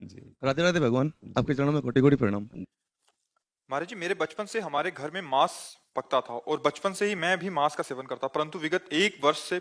जी। राधे राधे भगवान, आपके चरणों में कोटि कोटि प्रणाम। महाराज जी, मेरे बचपन से हमारे घर में मांस पकता था और बचपन से ही मैं भी मांस का सेवन करता, परंतु विगत एक वर्ष से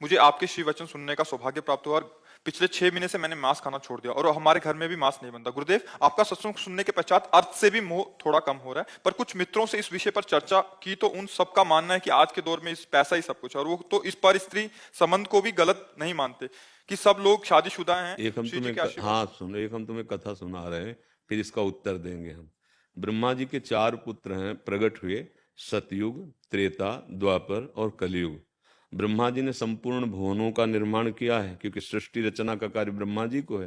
मुझे आपके श्री वचन सुनने का सौभाग्य प्राप्त हुआ और पिछले 6 महीने से मैंने मांस खाना छोड़ दिया और हमारे घर में भी मांस नहीं बनता। गुरुदेव, आपका सत्संग सुनने के पश्चात अर्थ से भी मोह थोड़ा कम हो रहा है, पर कुछ मित्रों से इस विषय पर चर्चा की तो उन सबका मानना है कि आज के दौर में इस पैसा ही सब कुछ है, और वो तो इस पर स्त्री संबंध को भी गलत नहीं मानते कि सब लोग शादीशुदा हैं। एक हम श्री जी तुम्हें के आशीर्वाद हाँ से। सुनो, एक हम तुम्हें कथा सुना रहे हैं, फिर इसका उत्तर देंगे हम। ब्रह्मा जी के 4 पुत्र हैं, प्रकट हुए सतयुग, त्रेता, द्वापर और कलयुग। ब्रह्मा जी ने संपूर्ण भुवनों का निर्माण किया है, क्योंकि सृष्टि रचना का कार्य ब्रह्मा जी को है।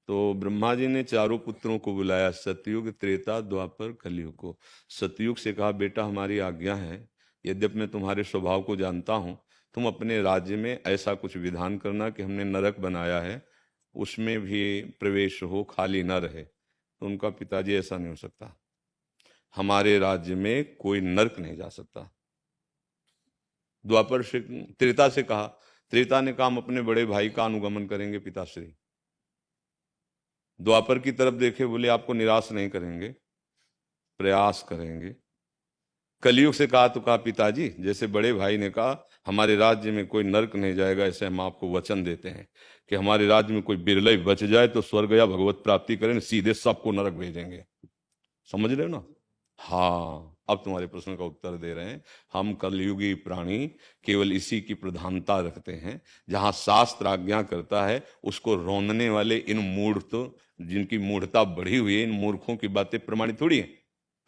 तो ब्रह्मा जी ने 4 पुत्रों को बुलाया, सतयुग, त्रेता, द्वापर, कलयुग को। सतयुग से कहा, बेटा हमारी आज्ञा है, यद्यपि मैं तुम्हारे स्वभाव को जानता हूं, तुम अपने राज्य में ऐसा कुछ विधान करना कि हमने नरक बनाया है उसमें भी प्रवेश हो, खाली ना रहे। तो उनका पिताजी, ऐसा नहीं हो सकता, हमारे राज्य में कोई नरक नहीं जा सकता। द्वापर से, त्रेता से कहा, त्रेता ने कहा हम अपने बड़े भाई का अनुगमन करेंगे पिताश्री। द्वापर की तरफ देखे, बोले आपको निराश नहीं करेंगे, प्रयास करेंगे। कलयुग से कहा तो कहा, पिताजी जैसे बड़े भाई ने कहा हमारे राज्य में कोई नरक नहीं जाएगा, ऐसे हम आपको वचन देते हैं कि हमारे राज्य में कोई बिरले बच जाए तो स्वर्ग या भगवत प्राप्ति करें, सीधे सबको नरक भेजेंगे। समझ रहे हो ना? हाँ, अब तुम्हारे प्रश्न का उत्तर दे रहे हैं। हम कलयुगी प्राणी केवल इसी की प्रधानता रखते हैं, जहां शास्त्र आज्ञा करता है उसको रौंदने वाले इन मूर्ख, जिनकी मूढ़ता बढ़ी हुई है, इन मूर्खों की बातें प्रमाणित थोड़ी है।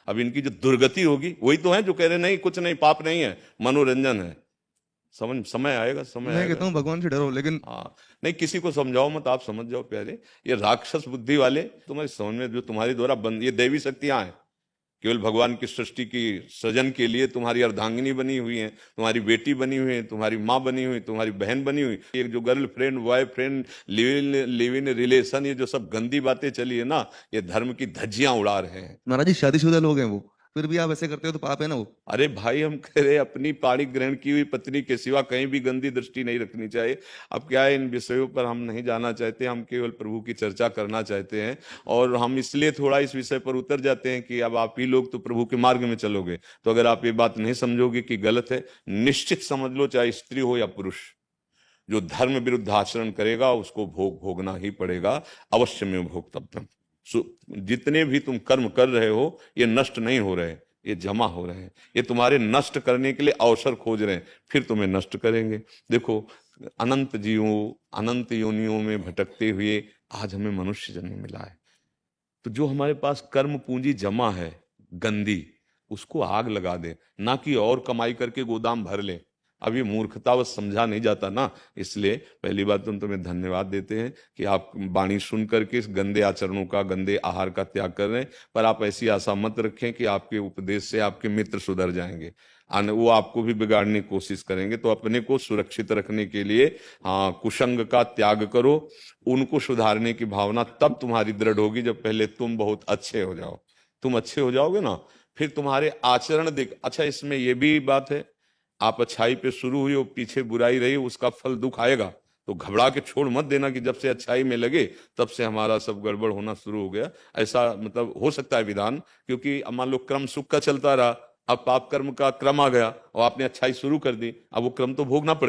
अब इनकी जो दुर्गति होगी वही तो है जो कह रहे नहीं कुछ नहीं, पाप नहीं है, मनोरंजन है। समझ, समय आएगा, समय मैं आएगा। कहता हूँ भगवान से डरो, लेकिन हाँ, नहीं किसी को समझाओ मत, आप समझ जाओ प्यारे। ये राक्षस बुद्धि वाले तुम्हारी समझ में, जो तुम्हारी द्वारा बंद, ये दैवी शक्तियां हैं, केवल भगवान की सृष्टि की सृजन के लिए तुम्हारी अर्धांगिनी बनी हुई है, तुम्हारी बेटी बनी हुई है, तुम्हारी माँ बनी हुई, तुम्हारी बहन बनी हुई। एक जो girlfriend, boyfriend, live in relation, ये जो सब गंदी बातें चली है ना, ये धर्म की धज्जियां उड़ा रहे हैं। महाराज जी शादीशुदा लोग हैं वो, फिर भी आप ऐसे करते हो तो पाप है ना वो। अरे भाई, हम कह रहे अपनी पाणी ग्रहण की हुई पत्नी के सिवा कहीं भी गंदी दृष्टि नहीं रखनी चाहिए। अब क्या है, इन विषयों पर हम नहीं जाना चाहते, हम केवल प्रभु की चर्चा करना चाहते हैं। और हम इसलिए थोड़ा इस विषय पर उतर जाते हैं कि अब आप ही लोग तो प्रभु के मार्ग में चलोगे, तो अगर आप ये बात नहीं समझोगे कि गलत है, निश्चित समझ लो, चाहे स्त्री हो या पुरुष, जो धर्म विरुद्ध आचरण करेगा उसको भोगना ही पड़ेगा, अवश्य में भोक्तव्यम। जितने भी तुम कर्म कर रहे हो ये नष्ट नहीं हो रहे, ये जमा हो रहे हैं, ये तुम्हारे नष्ट करने के लिए अवसर खोज रहे हैं, फिर तुम्हें नष्ट करेंगे। देखो, अनंत जीवों, अनंत योनियों में भटकते हुए आज हमें मनुष्य जन्म मिला है। तो जो हमारे पास कर्म पूंजी जमा है गंदी, उसको आग लगा दे, ना कि और कमाई करके गोदाम भर ले। अब ये मूर्खतावश समझा नहीं जाता ना, इसलिए पहली बात तो हम तुम्हें धन्यवाद देते हैं कि आप वाणी सुन करके इस गंदे आचरणों का, गंदे आहार का त्याग कर रहे हैं। पर आप ऐसी आशा मत रखें कि आपके उपदेश से आपके मित्र सुधर जाएंगे, वो आपको भी बिगाड़ने की कोशिश करेंगे। तो अपने को सुरक्षित रखने के लिए, हाँ, कुसंग का त्याग करो। उनको सुधारने की भावना तब तुम्हारी दृढ़ होगी जब पहले तुम बहुत अच्छे हो जाओ। तुम अच्छे हो जाओगे ना, फिर तुम्हारे आचरण देख। अच्छा, इसमें यह भी बात है, आप अच्छाई पे शुरू हुई और पीछे बुराई रही, उसका फल दुख आएगा। तो घबरा के छोड़ मत देना कि जब से अच्छाई में लगे तब से हमारा सब गड़बड़ होना शुरू हो गया। ऐसा मतलब हो सकता है विधान, क्योंकि अब मान लो क्रम सुख का चलता रहा, अब पाप कर्म का क्रम आ गया और आपने अच्छाई शुरू कर दी, अब वो क्रम तो भोगना पड़ेगा।